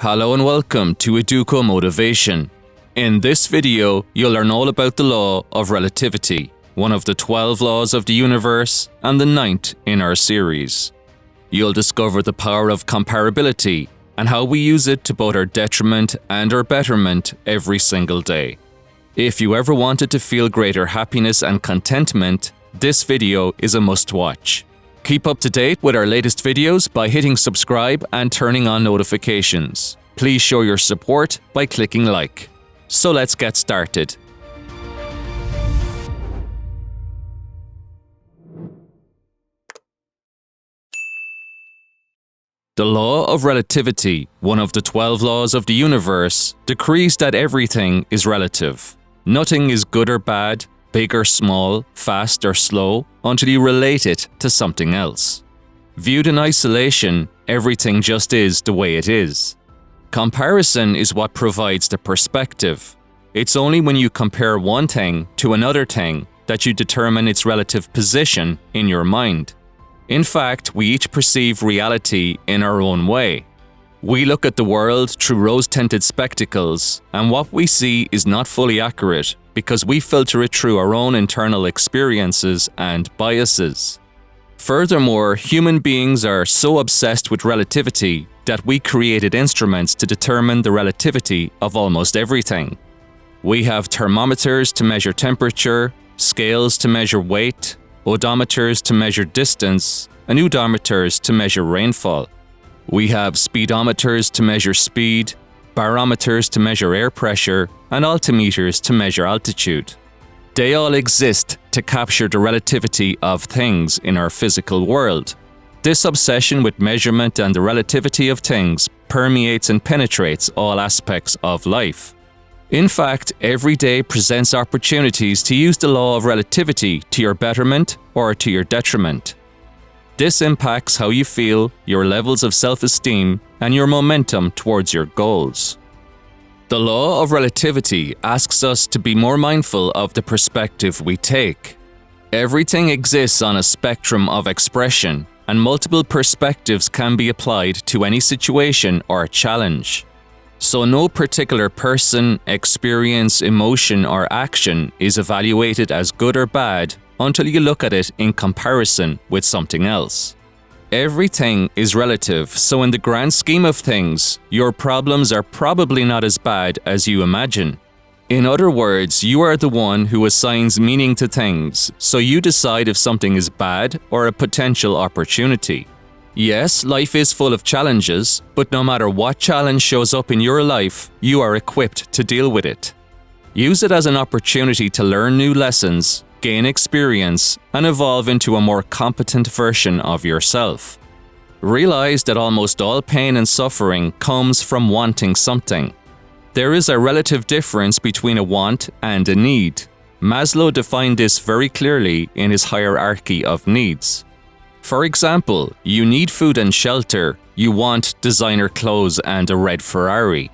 Hello and welcome to Educo Motivation. In this video, you'll learn all about the law of relativity, one of the 12 laws of the universe and the 9th in our series. You'll discover the power of comparability and how we use it to both our detriment and our betterment every single day. If you ever wanted to feel greater happiness and contentment, this video is a must-watch. Keep up to date with our latest videos by hitting subscribe and turning on notifications. Please show your support by clicking like. So let's get started. The law of relativity, one of the 12 laws of the universe, decrees that everything is relative. Nothing is good or bad, big or small, fast or slow, until you relate it to something else. Viewed in isolation, everything just is the way it is. Comparison is what provides the perspective. It's only when you compare one thing to another thing that you determine its relative position in your mind. In fact, we each perceive reality in our own way. We look at the world through rose-tinted spectacles, and what we see is not fully accurate because we filter it through our own internal experiences and biases. Furthermore, human beings are so obsessed with relativity that we created instruments to determine the relativity of almost everything. We have thermometers to measure temperature, scales to measure weight, odometers to measure distance, and odometers to measure rainfall. We have speedometers to measure speed, barometers to measure air pressure, and altimeters to measure altitude. They all exist to capture the relativity of things in our physical world. This obsession with measurement and the relativity of things permeates and penetrates all aspects of life. In fact, every day presents opportunities to use the law of relativity to your betterment or to your detriment. This impacts how you feel, your levels of self-esteem, and your momentum towards your goals. The law of relativity asks us to be more mindful of the perspective we take. Everything exists on a spectrum of expression, and multiple perspectives can be applied to any situation or challenge. So no particular person, experience, emotion, or action is evaluated as good or bad until you look at it in comparison with something else. Everything is relative, so in the grand scheme of things, your problems are probably not as bad as you imagine. In other words, you are the one who assigns meaning to things, so you decide if something is bad or a potential opportunity. Yes, life is full of challenges, but no matter what challenge shows up in your life, you are equipped to deal with it. Use it as an opportunity to learn new lessons, gain experience, and evolve into a more competent version of yourself. Realize that almost all pain and suffering comes from wanting something. There is a relative difference between a want and a need. Maslow defined this very clearly in his hierarchy of needs. For example, you need food and shelter, you want designer clothes and a red Ferrari.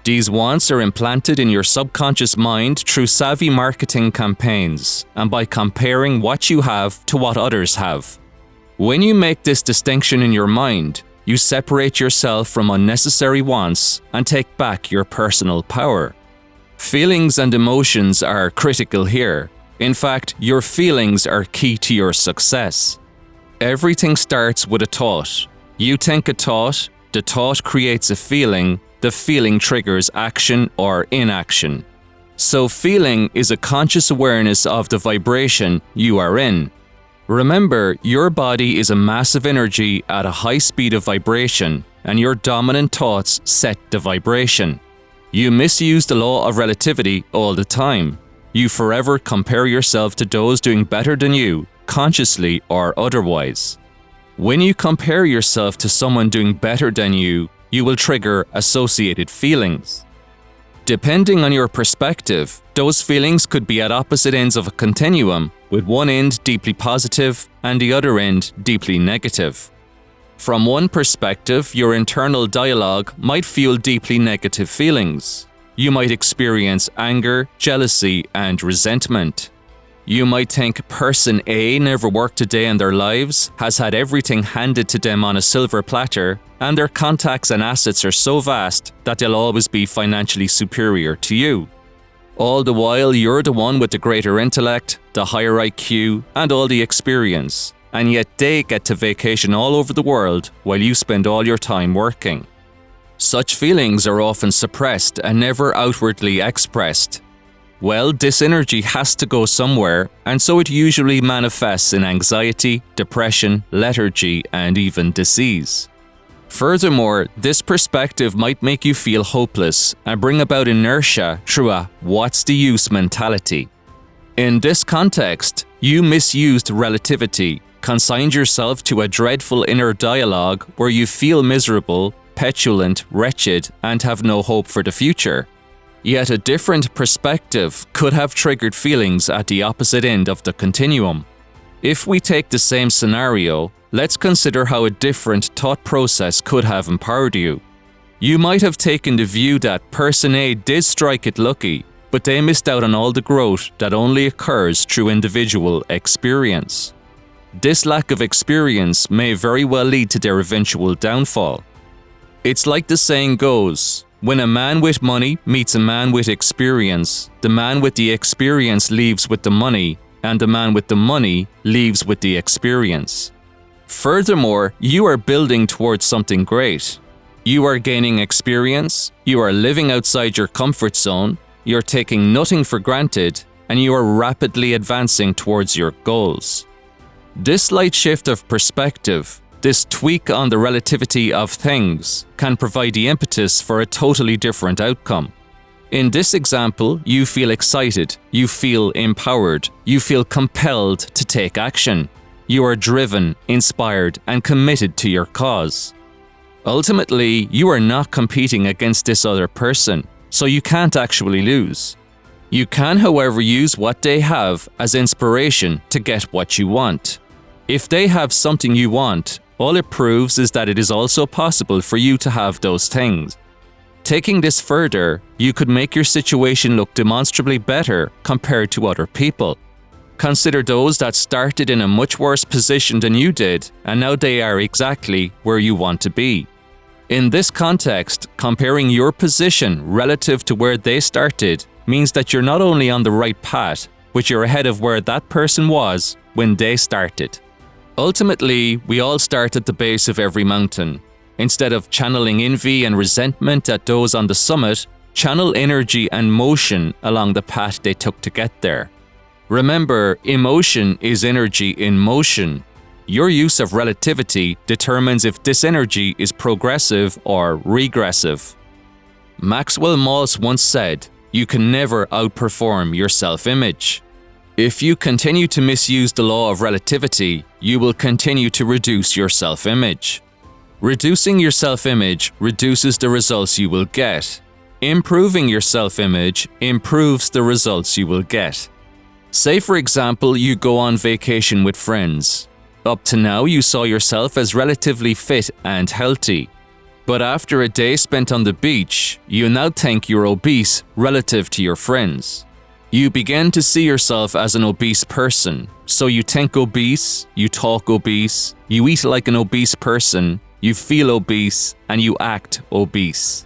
These wants are implanted in your subconscious mind through savvy marketing campaigns and by comparing what you have to what others have. When you make this distinction in your mind, you separate yourself from unnecessary wants and take back your personal power. Feelings and emotions are critical here. In fact, your feelings are key to your success. Everything starts with a thought. You think a thought, the thought creates a feeling, the feeling triggers action or inaction. So feeling is a conscious awareness of the vibration you are in. Remember, your body is a mass of energy at a high speed of vibration, and your dominant thoughts set the vibration. You misuse the law of relativity all the time. You forever compare yourself to those doing better than you, consciously or otherwise. When you compare yourself to someone doing better than you will trigger associated feelings. Depending on your perspective, those feelings could be at opposite ends of a continuum, with one end deeply positive and the other end deeply negative. From one perspective, your internal dialogue might fuel deeply negative feelings. You might experience anger, jealousy, and resentment. You might think person A never worked a day in their lives, has had everything handed to them on a silver platter, and their contacts and assets are so vast that they'll always be financially superior to you. All the while, you're the one with the greater intellect, the higher IQ, and all the experience, and yet they get to vacation all over the world while you spend all your time working. Such feelings are often suppressed and never outwardly expressed. Well, this energy has to go somewhere, and so it usually manifests in anxiety, depression, lethargy, and even disease. Furthermore, this perspective might make you feel hopeless and bring about inertia through a "what's the use" mentality. In this context, you misused relativity, consigned yourself to a dreadful inner dialogue where you feel miserable, petulant, wretched, and have no hope for the future. Yet a different perspective could have triggered feelings at the opposite end of the continuum. If we take the same scenario, let's consider how a different thought process could have empowered you. You might have taken the view that person A did strike it lucky, but they missed out on all the growth that only occurs through individual experience. This lack of experience may very well lead to their eventual downfall. It's like the saying goes, when a man with money meets a man with experience, the man with the experience leaves with the money, and the man with the money leaves with the experience. Furthermore, you are building towards something great. You are gaining experience, you are living outside your comfort zone, you're taking nothing for granted, and you are rapidly advancing towards your goals. This slight shift of perspective, this tweak on the relativity of things, can provide the impetus for a totally different outcome. In this example, you feel excited, you feel empowered, you feel compelled to take action. You are driven, inspired, and committed to your cause. Ultimately, you are not competing against this other person, so you can't actually lose. You can, however, use what they have as inspiration to get what you want. If they have something you want, all it proves is that it is also possible for you to have those things. Taking this further, you could make your situation look demonstrably better compared to other people. Consider those that started in a much worse position than you did, and now they are exactly where you want to be. In this context, comparing your position relative to where they started means that you're not only on the right path, but you're ahead of where that person was when they started. Ultimately, we all start at the base of every mountain. Instead of channeling envy and resentment at those on the summit, channel energy and motion along the path they took to get there. Remember, emotion is energy in motion. Your use of relativity determines if this energy is progressive or regressive. Maxwell Maltz once said, "You can never outperform your self-image." If you continue to misuse the law of relativity, you will continue to reduce your self-image. Reducing your self-image reduces the results you will get. Improving your self-image improves the results you will get. Say, for example, you go on vacation with friends. Up to now, you saw yourself as relatively fit and healthy. But after a day spent on the beach, you now think you're obese relative to your friends. You begin to see yourself as an obese person, so you think obese, you talk obese, you eat like an obese person, you feel obese, and you act obese.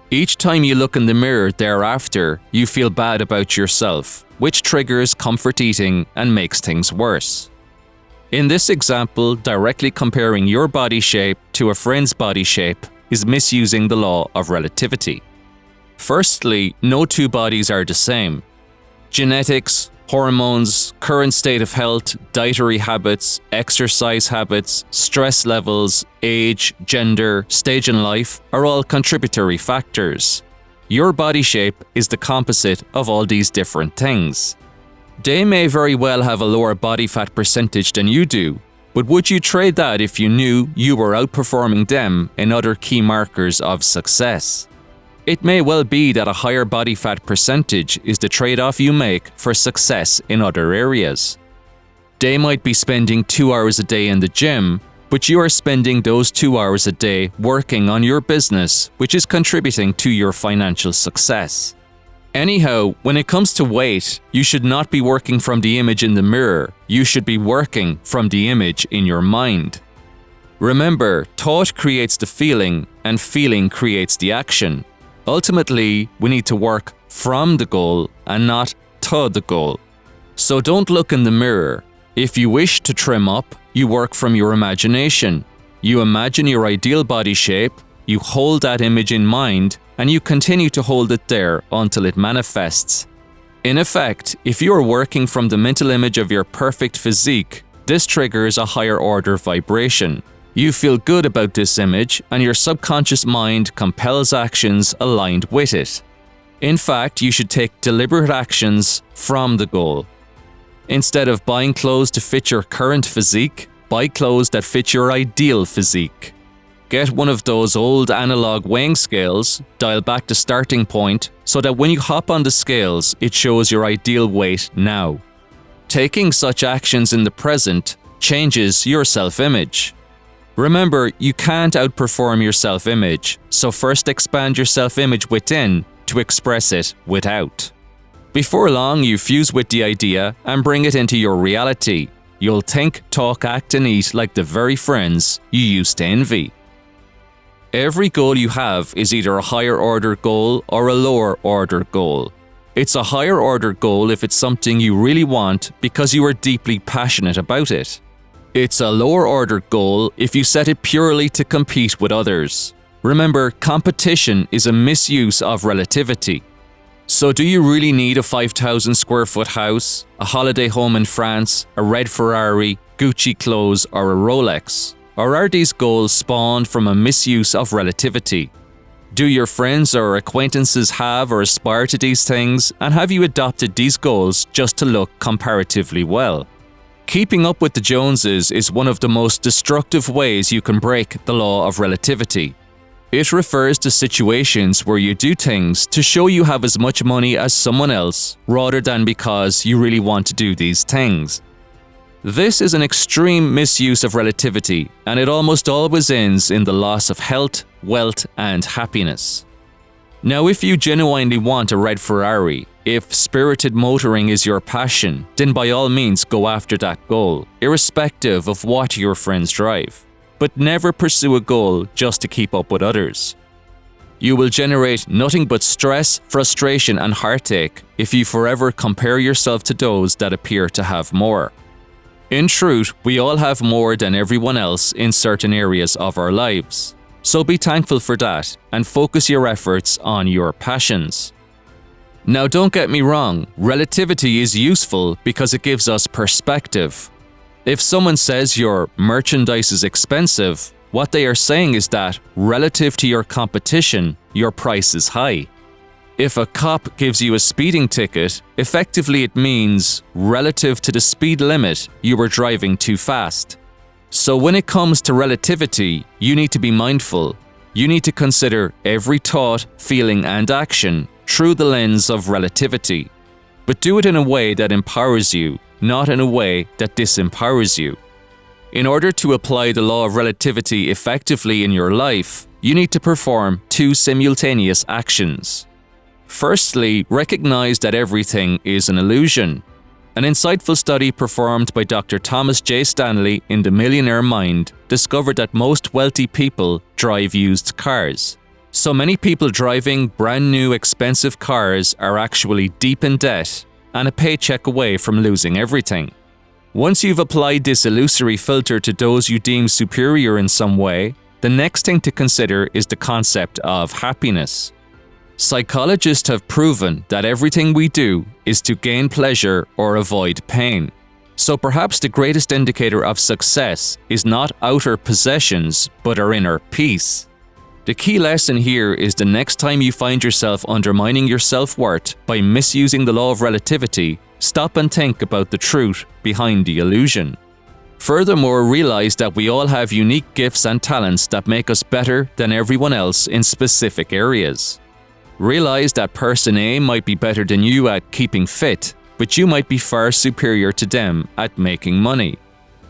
Each time you look in the mirror thereafter, you feel bad about yourself, which triggers comfort eating and makes things worse. In this example, directly comparing your body shape to a friend's body shape is misusing the law of relativity. Firstly, no two bodies are the same. Genetics, hormones, current state of health, dietary habits, exercise habits, stress levels, age, gender, stage in life are all contributory factors. Your body shape is the composite of all these different things. They may very well have a lower body fat percentage than you do, but would you trade that if you knew you were outperforming them in other key markers of success? It may well be that a higher body fat percentage is the trade-off you make for success in other areas. They might be spending 2 hours a day in the gym, but you are spending those 2 hours a day working on your business, which is contributing to your financial success. Anyhow, when it comes to weight, you should not be working from the image in the mirror. You should be working from the image in your mind. Remember, thought creates the feeling, and feeling creates the action. Ultimately, we need to work from the goal and not to the goal. So don't look in the mirror. If you wish to trim up, you work from your imagination. You imagine your ideal body shape, you hold that image in mind, and you continue to hold it there until it manifests. In effect, if you are working from the mental image of your perfect physique, this triggers a higher order vibration. You feel good about this image, and your subconscious mind compels actions aligned with it. In fact, you should take deliberate actions from the goal. Instead of buying clothes to fit your current physique, buy clothes that fit your ideal physique. Get one of those old analog weighing scales, dial back the starting point, so that when you hop on the scales, it shows your ideal weight now. Taking such actions in the present changes your self-image. Remember, you can't outperform your self-image, so first expand your self-image within to express it without. Before long, you fuse with the idea and bring it into your reality. You'll think, talk, act, and eat like the very friends you used to envy. Every goal you have is either a higher order goal or a lower order goal. It's a higher order goal if it's something you really want because you are deeply passionate about it. It's a lower order goal if you set it purely to compete with others. Remember, competition is a misuse of relativity. So do you really need a 5,000 square foot house, a holiday home in France, a red Ferrari, Gucci clothes, or a Rolex? Or are these goals spawned from a misuse of relativity? Do your friends or acquaintances have or aspire to these things, and have you adopted these goals just to look comparatively well? Keeping up with the Joneses is one of the most destructive ways you can break the law of relativity. It refers to situations where you do things to show you have as much money as someone else, rather than because you really want to do these things. This is an extreme misuse of relativity, and it almost always ends in the loss of health, wealth, and happiness. Now, if you genuinely want a red Ferrari, if spirited motoring is your passion, then by all means go after that goal, irrespective of what your friends drive. But never pursue a goal just to keep up with others. You will generate nothing but stress, frustration, and heartache if you forever compare yourself to those that appear to have more. In truth, we all have more than everyone else in certain areas of our lives. So be thankful for that and focus your efforts on your passions. Now, don't get me wrong, relativity is useful because it gives us perspective. If someone says your merchandise is expensive, what they are saying is that, relative to your competition, your price is high. If a cop gives you a speeding ticket, effectively it means, relative to the speed limit, you were driving too fast. So when it comes to relativity, you need to be mindful. You need to consider every thought, feeling, and action through the lens of relativity. But do it in a way that empowers you, not in a way that disempowers you. In order to apply the law of relativity effectively in your life, you need to perform two simultaneous actions. Firstly, recognize that everything is an illusion. An insightful study performed by Dr. Thomas J. Stanley in The Millionaire Mind discovered that most wealthy people drive used cars. So many people driving brand new expensive cars are actually deep in debt and a paycheck away from losing everything. Once you've applied this illusory filter to those you deem superior in some way, the next thing to consider is the concept of happiness. Psychologists have proven that everything we do is to gain pleasure or avoid pain. So perhaps the greatest indicator of success is not outer possessions, but our inner peace. The key lesson here is the next time you find yourself undermining your self-worth by misusing the law of relativity, stop and think about the truth behind the illusion. Furthermore, realize that we all have unique gifts and talents that make us better than everyone else in specific areas. Realize that person A might be better than you at keeping fit, but you might be far superior to them at making money.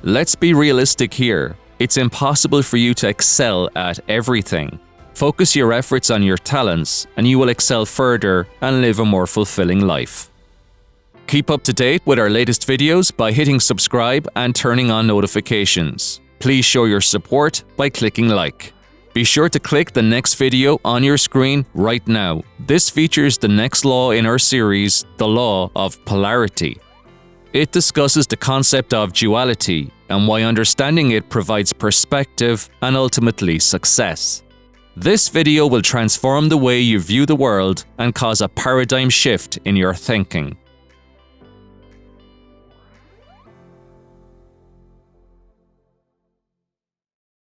Let's be realistic here. It's impossible for you to excel at everything. Focus your efforts on your talents, and you will excel further and live a more fulfilling life. Keep up to date with our latest videos by hitting subscribe and turning on notifications. Please show your support by clicking like. Be sure to click the next video on your screen right now. This features the next law in our series, the Law of Polarity. It discusses the concept of duality and why understanding it provides perspective and ultimately success. This video will transform the way you view the world and cause a paradigm shift in your thinking.